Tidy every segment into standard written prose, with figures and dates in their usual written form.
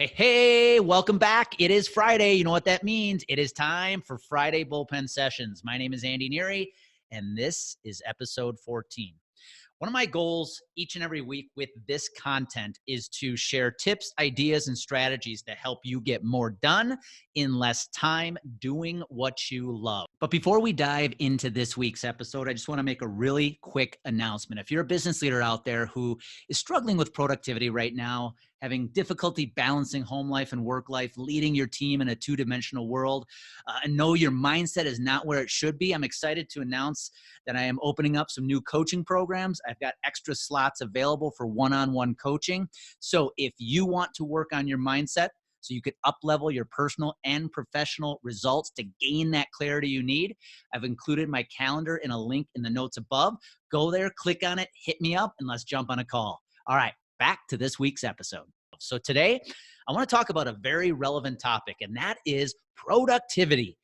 Hey, welcome back. It is Friday. You know what that means? It is time for Friday Bullpen Sessions. My name is Andy Neary, and this is episode 14. One of my goals each and every week with this content is to share tips, ideas, and strategies to help you get more done in less time doing what you love. But before we dive into this week's episode, I just want to make a really quick announcement. If you're a business leader out there who is struggling with productivity right now, having difficulty balancing home life and work life, leading your team in a two-dimensional world, and know your mindset is not where it should be, I'm excited to announce that I am opening up some new coaching programs. I've got extra slots available for one-on-one coaching. So if you want to work on your mindset so you could up-level your personal and professional results to gain that clarity you need, I've included my calendar in a link in the notes above. Go there, click on it, hit me up, and let's jump on a call. All right, back to this week's episode. So today, I want to talk about a very relevant topic, and that is productivity.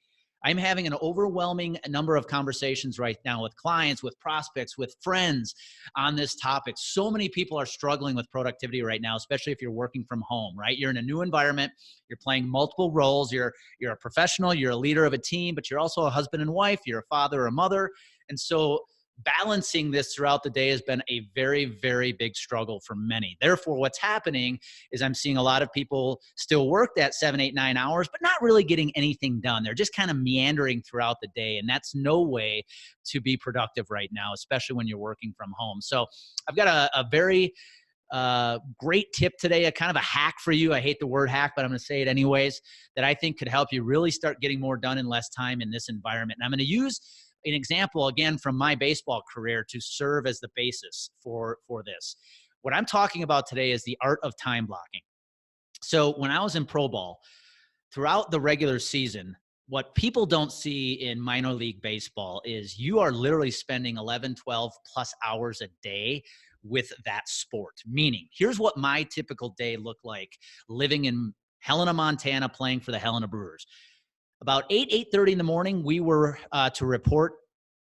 I'm having an overwhelming number of conversations right now with clients, with prospects, with friends on this topic. So many people are struggling with productivity right now, especially if you're working from home, right? You're in a new environment. You're playing multiple roles. You're a professional. You're a leader of a team, but you're also a husband and wife. You're a father or a mother. And so balancing this throughout the day has been a very, very big struggle for many. Therefore, what's happening is I'm seeing a lot of people still work that 7, 8, 9 hours, but not really getting anything done. They're just kind of meandering throughout the day. And that's no way to be productive right now, especially when you're working from home. So I've got a very great tip today, a kind of a hack for you. I hate the word hack, but I'm going to say it anyways, that I think could help you really start getting more done in less time in this environment. And I'm going to use an example, again, from my baseball career to serve as the basis for this. What I'm talking about today is the art of time blocking. So when I was in pro ball, throughout the regular season, what people don't see in minor league baseball is you are literally spending 11, 12 plus hours a day with that sport. Meaning, here's what my typical day looked like living in Helena, Montana, playing for the Helena Brewers. About 8:30 in the morning, we were to report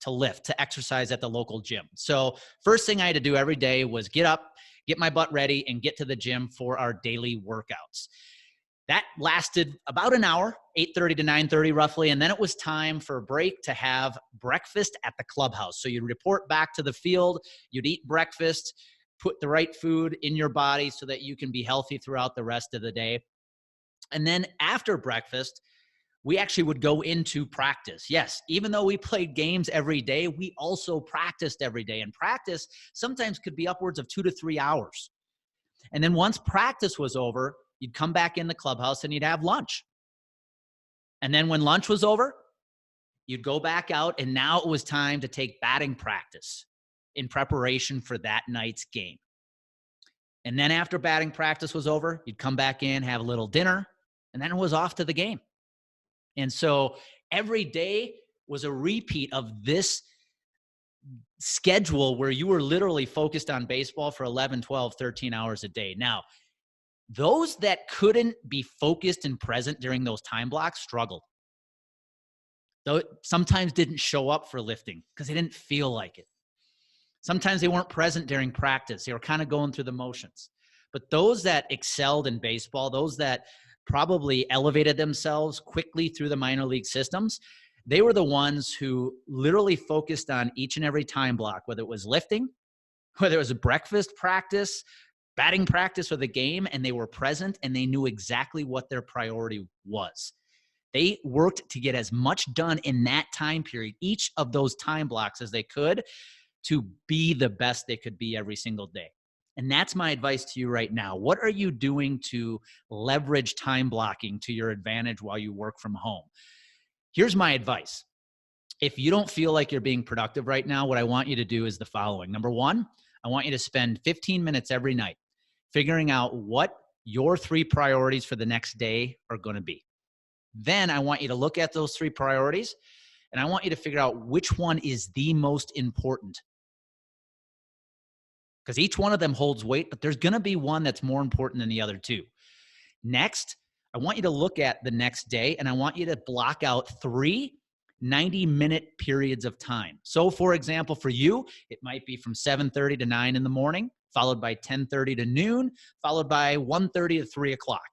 to lift, to exercise at the local gym. So first thing I had to do every day was get up, get my butt ready, and get to the gym for our daily workouts. That lasted about an hour, 8:30 to 9:30 roughly, and then it was time for a break to have breakfast at the clubhouse. So you'd report back to the field, you'd eat breakfast, put the right food in your body so that you can be healthy throughout the rest of the day. And then after breakfast, we actually would go into practice. Yes, even though we played games every day, we also practiced every day. And practice sometimes could be upwards of 2 to 3 hours. And then once practice was over, you'd come back in the clubhouse and you'd have lunch. And then when lunch was over, you'd go back out, and now it was time to take batting practice in preparation for that night's game. And then after batting practice was over, you'd come back in, have a little dinner, and then it was off to the game. And so every day was a repeat of this schedule where you were literally focused on baseball for 11, 12, 13 hours a day. Now, those that couldn't be focused and present during those time blocks struggled. Though sometimes didn't show up for lifting because they didn't feel like it. Sometimes they weren't present during practice. They were kind of going through the motions. But those that excelled in baseball, those that probably elevated themselves quickly through the minor league systems, they were the ones who literally focused on each and every time block, whether it was lifting, whether it was a breakfast practice, batting practice, or the game, and they were present and they knew exactly what their priority was. They worked to get as much done in that time period, each of those time blocks as they could, to be the best they could be every single day. And that's my advice to you right now. What are you doing to leverage time blocking to your advantage while you work from home? Here's my advice. If you don't feel like you're being productive right now, what I want you to do is the following. Number one, I want you to spend 15 minutes every night figuring out what your 3 priorities for the next day are going to be. Then I want you to look at those 3 priorities, and I want you to figure out which one is the most important. Because each one of them holds weight, but there's going to be one that's more important than the other 2. Next, I want you to look at the next day, and I want you to block out 3 90-minute periods of time. So, for example, for you, it might be from 7:30 to 9 in the morning, followed by 10:30 to noon, followed by 1:30 to 3 o'clock.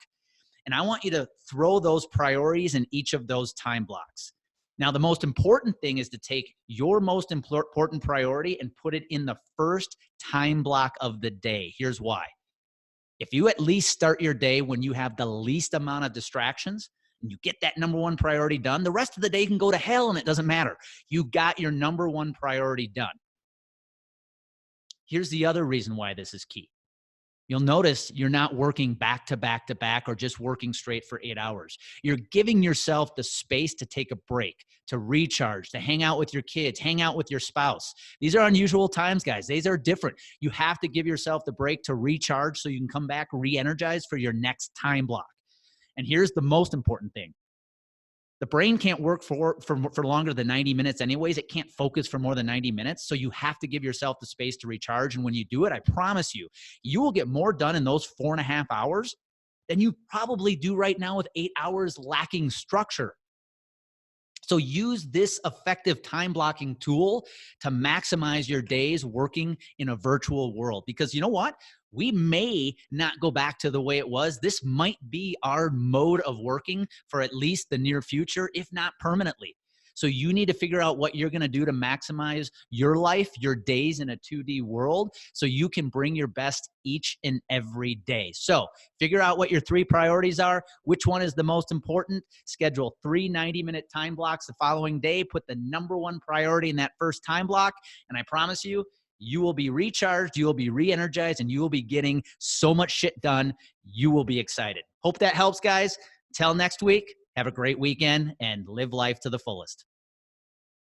And I want you to throw those priorities in each of those time blocks. Now, the most important thing is to take your most important priority and put it in the first time block of the day. Here's why. If you at least start your day when you have the least amount of distractions and you get that number one priority done, the rest of the day can go to hell and it doesn't matter. You got your number one priority done. Here's the other reason why this is key. You'll notice you're not working back to back to back or just working straight for 8 hours. You're giving yourself the space to take a break, to recharge, to hang out with your kids, hang out with your spouse. These are unusual times, guys. These are different. You have to give yourself the break to recharge so you can come back re-energized for your next time block. And here's the most important thing. The brain can't work for longer than 90 minutes anyways. It can't focus for more than 90 minutes. So you have to give yourself the space to recharge. And when you do it, I promise you, you will get more done in those 4.5 hours than you probably do right now with 8 hours lacking structure. So use this effective time blocking tool to maximize your days working in a virtual world. Because you know what? We may not go back to the way it was. This might be our mode of working for at least the near future, if not permanently. So you need to figure out what you're going to do to maximize your life, your days in a 2D world, so you can bring your best each and every day. So figure out what your 3 priorities are, which one is the most important, schedule 3 90-minute time blocks the following day, put the number one priority in that first time block, and I promise you, you will be recharged, you will be re-energized, and you will be getting so much shit done, you will be excited. Hope that helps, guys. Till next week, have a great weekend and live life to the fullest.